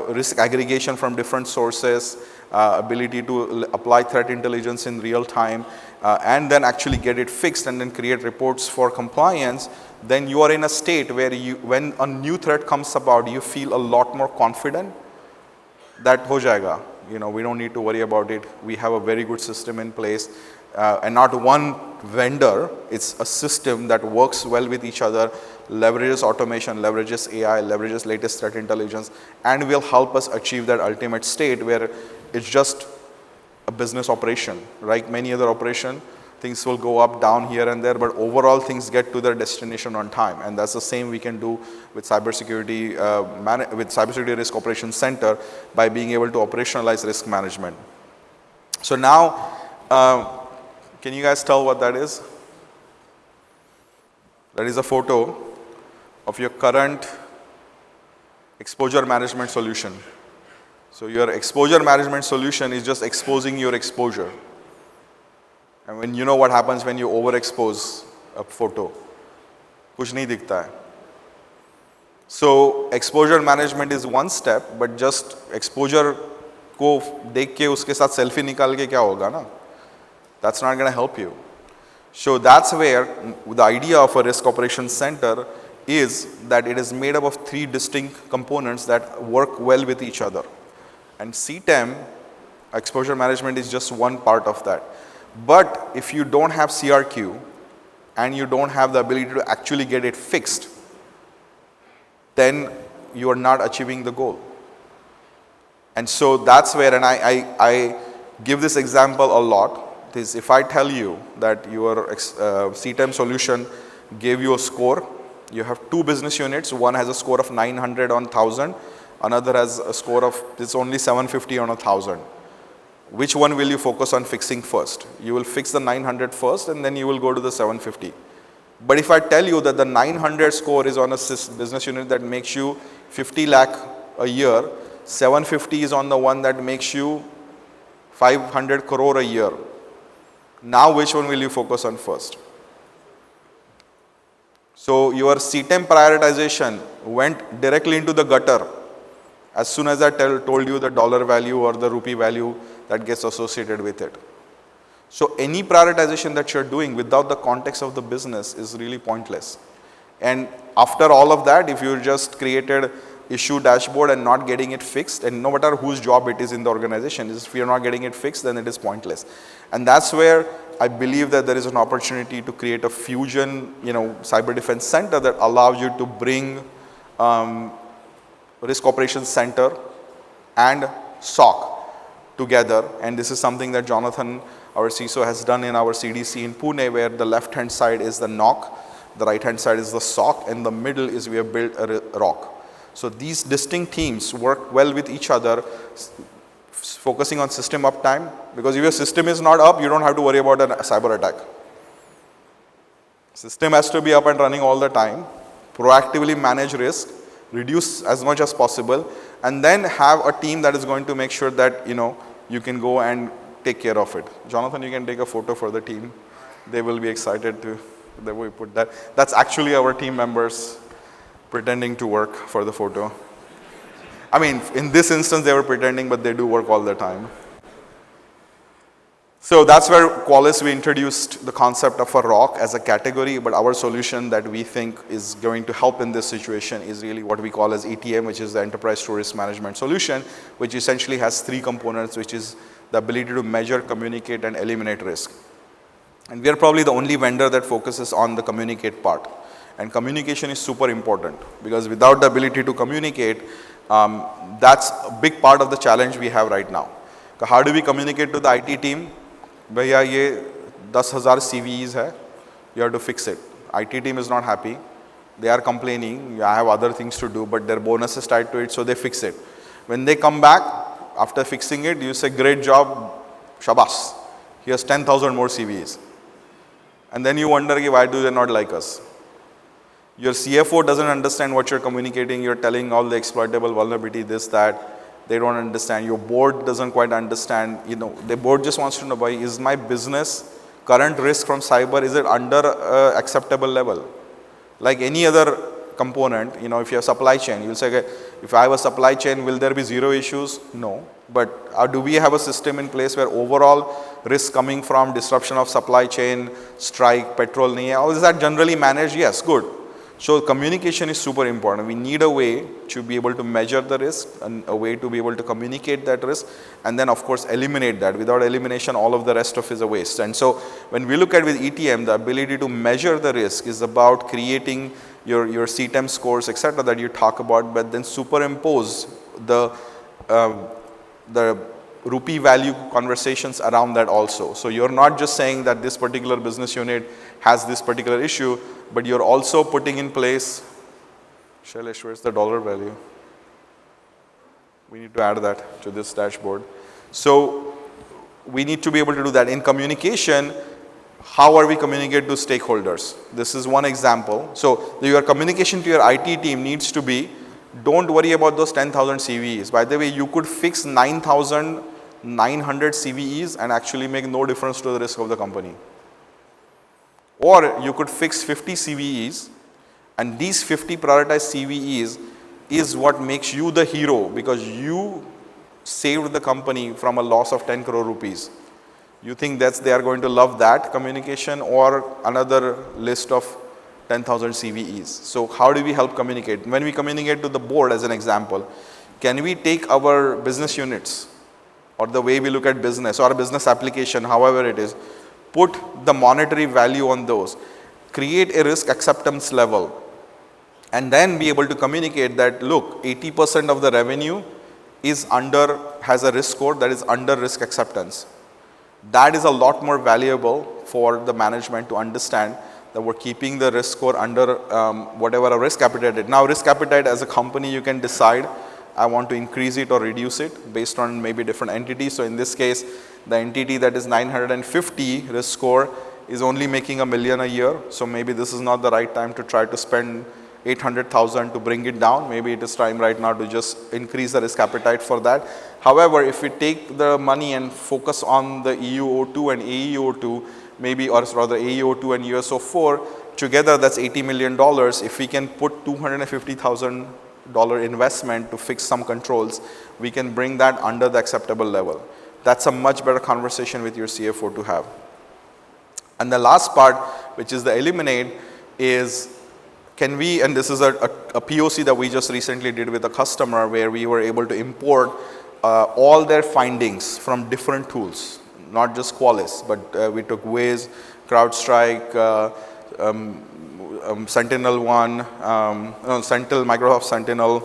S1: risk aggregation from different sources, ability to apply threat intelligence in real time, and then actually get it fixed and then create reports for compliance, then you are in a state where when a new threat comes about, you feel a lot more confident that ho jayega. You know, we don't need to worry about it. We have a very good system in place, and not one vendor. It's a system that works well with each other, leverages automation, leverages AI, leverages latest threat intelligence, and will help us achieve that ultimate state where it's just a business operation. Like many other operation, things will go up, down, here and there, but overall things get to their destination on time. And that's the same we can do with cybersecurity, with Cybersecurity Risk Operations Center, by being able to operationalize risk management. So now, can you guys tell what that is? That is a photo of your current exposure management solution. So your exposure management solution is just exposing your exposure. And when you know what happens when you overexpose a photo, kuch nahi dikhta hai. So exposure management is one step, but just exposure ko dekh ke uske sath selfie nikal ke kya hoga na? That's not going to help you. So that's where the idea of a risk operations center is that it is made up of 3 distinct components that work well with each other. And CTEM, exposure management, is just one part of that. But if you don't have CRQ and you don't have the ability to actually get it fixed, then you are not achieving the goal. And so that's where, and I give this example a lot, is if I tell you that your CTEM solution gave you a score, you have 2 business units, one has a score of 900 on 1000, another has a score of, it's only 750 on 1000. Which one will you focus on fixing first? You will fix the 900 first, and then you will go to the 750. But if I tell you that the 900 score is on a business unit that makes you 50 lakh a year, 750 is on the one that makes you 500 crore a year. Now which one will you focus on first? So your CTEM prioritization went directly into the gutter as soon as I told you the dollar value or the rupee value that gets associated with it. So any prioritization that you're doing without the context of the business is really pointless. And after all of that, if you just created issue dashboard and not getting it fixed, and no matter whose job it is in the organization, if we are not getting it fixed, then it is pointless. And that's where I believe that there is an opportunity to create a fusion, cyber defense center that allows you to bring risk operations center and SOC together. And this is something that Jonathan, our CISO, has done in our CDC in Pune, where the left hand side is the NOC, the right hand side is the SOC, and the middle is we have built a ROC. So these distinct teams work well with each other, focusing on system uptime, because if your system is not up, you don't have to worry about a cyber attack. System has to be up and running all the time, proactively manage risk, reduce as much as possible, and then have a team that is going to make sure that you can go and take care of it. Jonathan, you can take a photo for the team. They will be excited to that we put that. That's actually our team members pretending to work for the photo. I mean, in this instance, they were pretending, but they do work all the time. So that's where Qualys, we introduced the concept of a ROC as a category, but our solution that we think is going to help in this situation is really what we call as ETM, which is the Enterprise Storage Management Solution, which essentially has 3 components, which is the ability to measure, communicate, and eliminate risk. And we are probably the only vendor that focuses on the communicate part. And communication is super important, because without the ability to communicate, that's a big part of the challenge we have right now. So how do we communicate to the IT team? Bhaiya, ye 10,000 CVEs hai, you have to fix it. IT team is not happy. They are complaining, I have other things to do, but their bonus is tied to it, so they fix it. When they come back, after fixing it, you say, great job, shabas. Here's 10,000 more CVEs. And then you wonder, why do they not like us? Your CFO doesn't understand what you're communicating. You're telling all the exploitable vulnerability, this, that. They don't understand. Your board doesn't quite understand. The board just wants to know, is my business current risk from cyber, is it under acceptable level? Like any other component, if you have supply chain, you'll say, okay, if I have a supply chain, will there be 0 issues? No. But do we have a system in place where overall risk coming from disruption of supply chain, strike, petrol, how is that generally managed? Yes, good. So communication is super important. We need a way to be able to measure the risk and a way to be able to communicate that risk, and then of course eliminate that. Without elimination, all of the rest of it is a waste. And so when we look at with ETM, the ability to measure the risk is about creating your CTEM scores, etc., that you talk about, but then superimpose the rupee value conversations around that also. So you're not just saying that this particular business unit has this particular issue, but you're also putting in place, Shailesh, where's the dollar value? We need to add that to this dashboard. So we need to be able to do that. In communication, how are we communicating to stakeholders? This is one example. So your communication to your IT team needs to be, don't worry about those 10,000 CVEs. By the way, you could fix 9,900 CVEs and actually make no difference to the risk of the company. Or you could fix 50 CVEs, and these 50 prioritized CVEs is what makes you the hero, because you saved the company from a loss of 10 crore rupees. You think they are going to love that communication or another list of 10,000 CVEs? So how do we help communicate? When we communicate to the board, as an example, can we take our business units or the way we look at business or a business application, however it is, put the monetary value on those, create a risk acceptance level, and then be able to communicate that, look, 80% of the revenue has a risk score that is under risk acceptance. That is a lot more valuable for the management to understand that we're keeping the risk score under whatever a risk appetite is. Now, risk appetite as a company, you can decide, I want to increase it or reduce it based on maybe different entities. So in this case, the entity that is 950 risk score is only making $1 million a year. So maybe this is not the right time to try to spend 800,000 to bring it down. Maybe it is time right now to just increase the risk appetite for that. However, if we take the money and focus on the EUO2 and AEO2, maybe, or rather AEO2 and USO4, together that's $80 million. If we can put $250,000 investment to fix some controls, we can bring that under the acceptable level. That's a much better conversation with your CFO to have. And the last part, which is the eliminate, is can we, and this is a POC that we just recently did with a customer where we were able to import all their findings from different tools, not just Qualys, but we took Wiz, CrowdStrike, Sentinel-1, Sentinel, Microsoft Sentinel,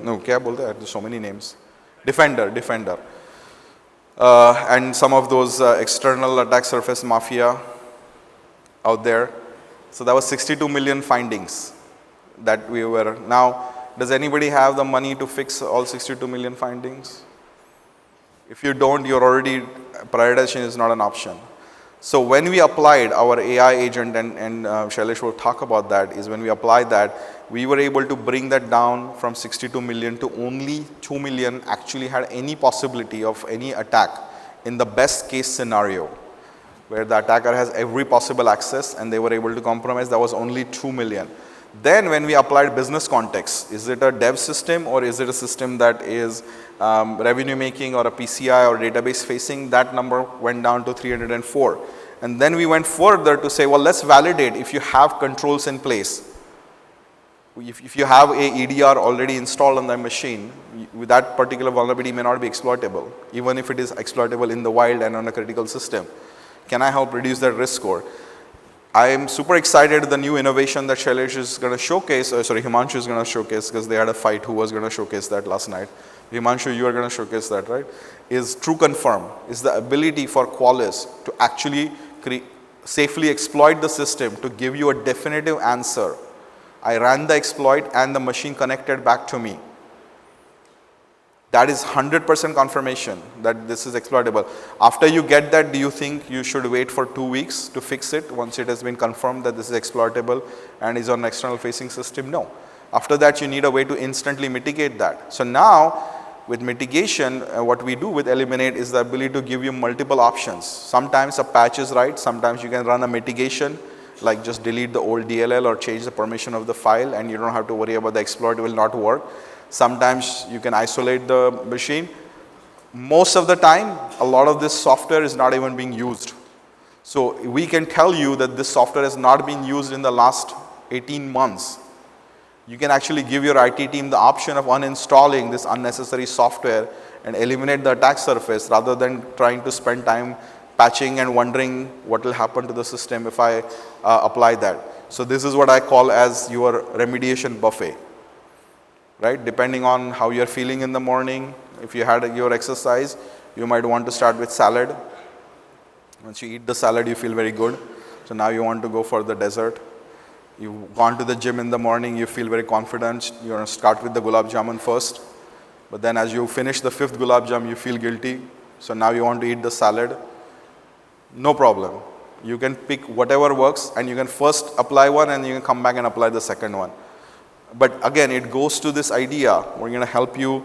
S1: no, क्या बोलते हैं? There's so many names. Defender. And some of those external attack surface mafia out there. So that was 62 million findings that we were. Now, does anybody have the money to fix all 62 million findings? If you don't, you're already, prioritization is not an option. So when we applied our AI agent, and Shailesh will talk about that, is when we applied that, we were able to bring that down from 62 million to only 2 million actually had any possibility of any attack in the best case scenario, where the attacker has every possible access and they were able to compromise. That was only 2 million. Then when we applied business context, is it a dev system or is it a system that is revenue making or a PCI or database facing? That number went down to 304. And then we went further to say, well, let's validate if you have controls in place. If you have a EDR already installed on the machine, that particular vulnerability may not be exploitable, even if it is exploitable in the wild and on a critical system. Can I help reduce that risk score? I am super excited the new innovation that Shailesh is going to showcase, Himanshu is going to showcase, because they had a fight who was going to showcase that last night. Himanshu, you are going to showcase that, right? Is TrueConfirm, is the ability for Qualys to actually safely exploit the system to give you a definitive answer. I ran the exploit and the machine connected back to me. That is 100% confirmation that this is exploitable. After you get that, do you think you should wait for 2 weeks to fix it once it has been confirmed that this is exploitable and is on an external facing system? No. After that, you need a way to instantly mitigate that. So now, with mitigation, what we do with Eliminate is the ability to give you multiple options. Sometimes a patch is right, sometimes you can run a mitigation, like just delete the old DLL or change the permission of the file and you don't have to worry about the exploit will not work. Sometimes you can isolate the machine. Most of the time, a lot of this software is not even being used. So we can tell you that this software has not been used in the last 18 months. You can actually give your IT team the option of uninstalling this unnecessary software and eliminate the attack surface rather than trying to spend time patching and wondering what will happen to the system if I apply that. So this is what I call as your remediation buffet, right? Depending on how you're feeling in the morning, if you had your exercise, you might want to start with salad. Once you eat the salad, you feel very good. So now you want to go for the dessert. You've gone to the gym in the morning, you feel very confident. You're going to start with the gulab jamun first. But then as you finish the 5th gulab jamun, you feel guilty. So now you want to eat the salad. No problem. You can pick whatever works and you can first apply one and you can come back and apply the second one. But again, it goes to this idea. We're going to help you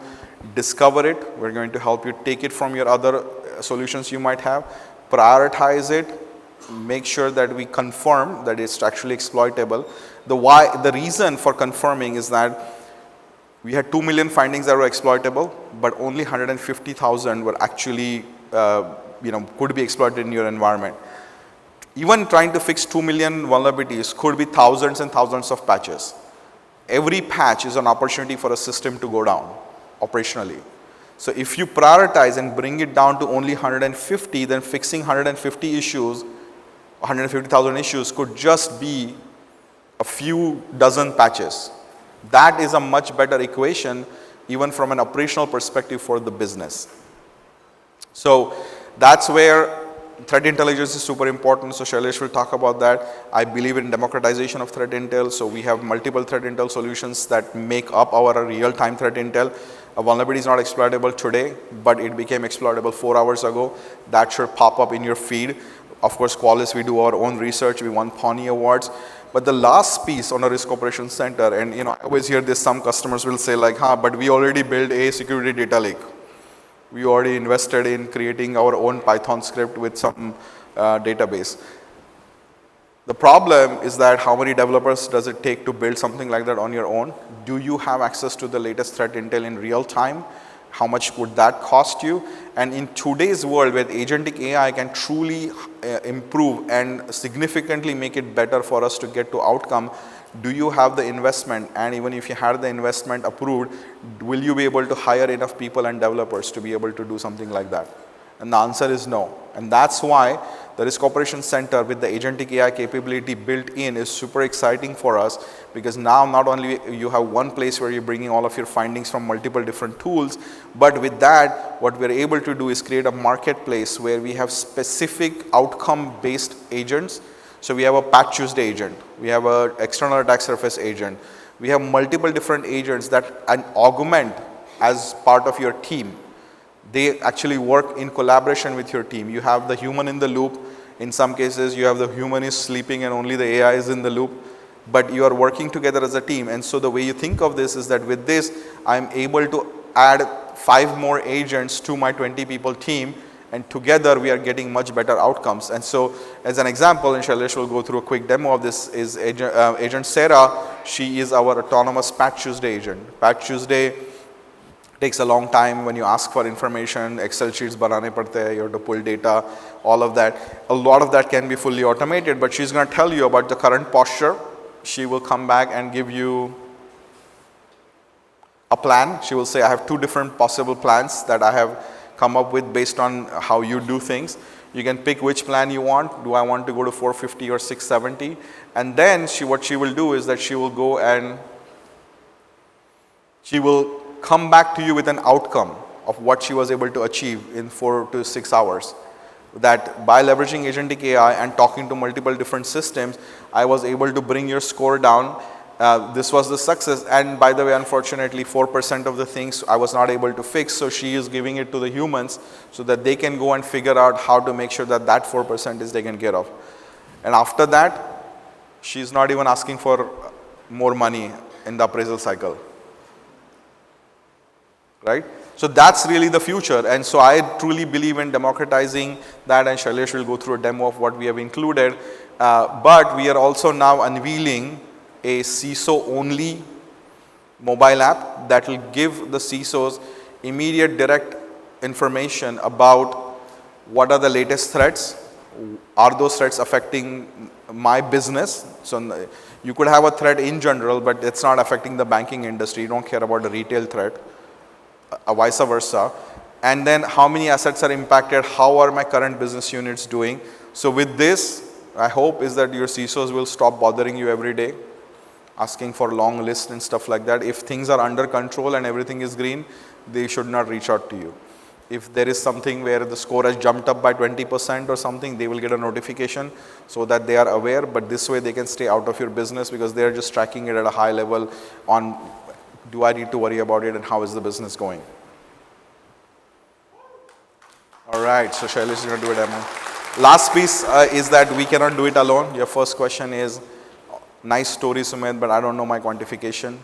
S1: discover it. We're going to help you take it from your other solutions you might have, prioritize it, make sure that we confirm that it's actually exploitable. The reason for confirming is that we had 2 million findings that were exploitable, but only 150,000 were actually could be exploited in your environment. Even trying to fix 2 million vulnerabilities could be thousands and thousands of patches. Every patch is an opportunity for a system to go down operationally. So if you prioritize and bring it down to only 150, then fixing 150 issues, 150,000 issues could just be a few dozen patches. That is a much better equation even from an operational perspective for the business. So that's where threat intelligence is super important. So Shailesh will talk about that. I believe in democratization of threat intel. So we have multiple threat intel solutions that make up our real-time threat intel. A vulnerability is not exploitable today, but it became exploitable 4 hours ago. That should pop up in your feed. Of course, Qualys, we do our own research. We won Pony Awards. But the last piece on a risk operations center, and I always hear this, some customers will say like, but we already built a security data lake. We already invested in creating our own Python script with some database. The problem is that how many developers does it take to build something like that on your own? Do you have access to the latest threat intel in real time? How much would that cost you? And in today's world where agentic AI can truly improve and significantly make it better for us to get to outcome, do you have the investment, and even if you had the investment approved, will you be able to hire enough people and developers to be able to do something like that? And the answer is no. And that's why the Risk Operations Center with the agentic AI capability built in is super exciting for us, because now not only you have one place where you're bringing all of your findings from multiple different tools, but with that, what we're able to do is create a marketplace where we have specific outcome-based agents. So we have a Patch Tuesday agent, we have an external attack surface agent, we have multiple different agents that augment as part of your team. They actually work in collaboration with your team. You have the human in the loop. In some cases, you have the human is sleeping and only the AI is in the loop. But you are working together as a team. And so the way you think of this is that with this, I'm able to add 5 more agents to my 20 people team. And together, we are getting much better outcomes. And so as an example, and Shailesh will go through a quick demo of this, is Agent Sarah. She is our autonomous Patch Tuesday agent. Patch Tuesday takes a long time when you ask for information, Excel sheets banane padte hai, you have to pull data, all of that. A lot of that can be fully automated, but she's going to tell you about the current posture. She will come back and give you a plan. She will say, I have 2 different possible plans that I have come up with based on how you do things. You can pick which plan you want. Do I want to go to 450 or 670? And then what she will do is that she will go and she will come back to you with an outcome of what she was able to achieve in 4 to 6 hours. That by leveraging agentic AI and talking to multiple different systems, I was able to bring your score down. This was the success. And by the way, unfortunately, 4% of the things I was not able to fix. So she is giving it to the humans so that they can go and figure out how to make sure that that 4% is taken care of. And after that, she's not even asking for more money in the appraisal cycle. Right? So that's really the future. And so I truly believe in democratizing that, and Shailesh will go through a demo of what we have included. But we are also now unveiling a CISO only mobile app that will give the CISOs immediate direct information about what are the latest threats. Are those threats affecting my business? So you could have a threat in general, but it's not affecting the banking industry. You don't care about the retail threat. Vice versa. And then how many assets are impacted, how are my current business units doing. So with this, I hope is that your CISOs will stop bothering you every day, asking for long lists and stuff like that. If things are under control and everything is green, they should not reach out to you. If there is something where the score has jumped up by 20% or something, they will get a notification so that they are aware, but this way they can stay out of your business because they are just tracking it at a high level on do I need to worry about it and how is the business going. All right, so Shailesh is going to do a demo. Last piece is that we cannot do it alone. Your first question is, nice story, Sumedh, but I don't know my quantification.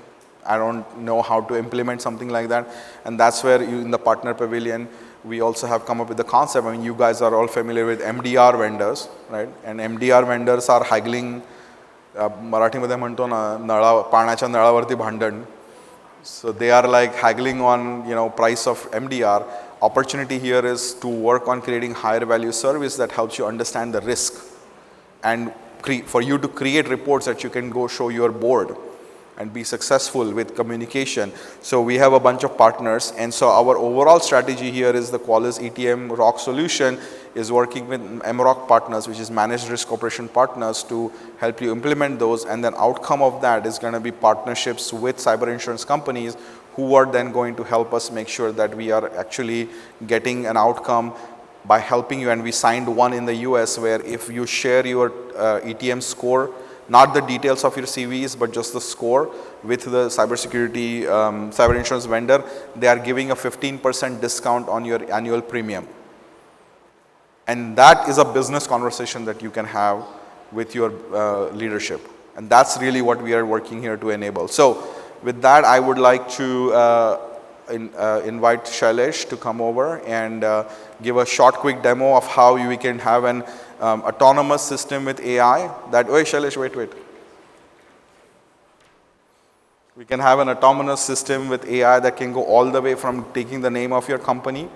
S1: I don't know how to implement something like that. And that's where you, in the partner pavilion, we also have come up with the concept. I mean, you guys are all familiar with MDR vendors, right? And MDR vendors are haggling, मराठीमध्ये म्हणतो ना नळा पाण्याच्या नळावरती भांडण. So they are like haggling on, price of MDR. Opportunity here is to work on creating higher value service that helps you understand the risk and for you to create reports that you can go show your board and be successful with communication. So we have a bunch of partners, and so our overall strategy here is the Qualys ETM ROC solution is working with MROC partners, which is Managed Risk Operation Partners, to help you implement those, and then outcome of that is going to be partnerships with cyber insurance companies who are then going to help us make sure that we are actually getting an outcome by helping you. And we signed one in the US where if you share your ETM score, not the details of your CVEs, but just the score with the cybersecurity, cyber insurance vendor, they are giving a 15% discount on your annual premium. And that is a business conversation that you can have with your leadership. And that's really what we are working here to enable. So with that, I would like to invite Shailesh to come over and give a short, quick demo of how we can have an autonomous system with AI that, wait Shailesh, wait. We can have an autonomous system with AI that can go all the way from taking the name of your company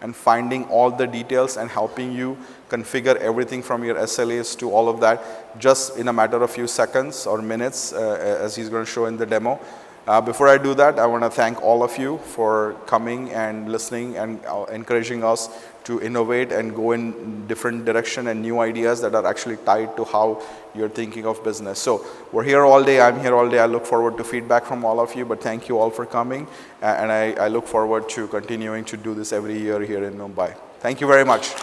S1: and finding all the details and helping you configure everything from your SLAs to all of that just in a matter of few seconds or minutes, as he's going to show in the demo. Before I do that, I want to thank all of you for coming and listening and encouraging us to innovate and go in different direction and new ideas that are actually tied to how you're thinking of business. So we're here all day, I'm here all day. I look forward to feedback from all of you, but thank you all for coming. And I look forward to continuing to do this every year here in Mumbai. Thank you very much.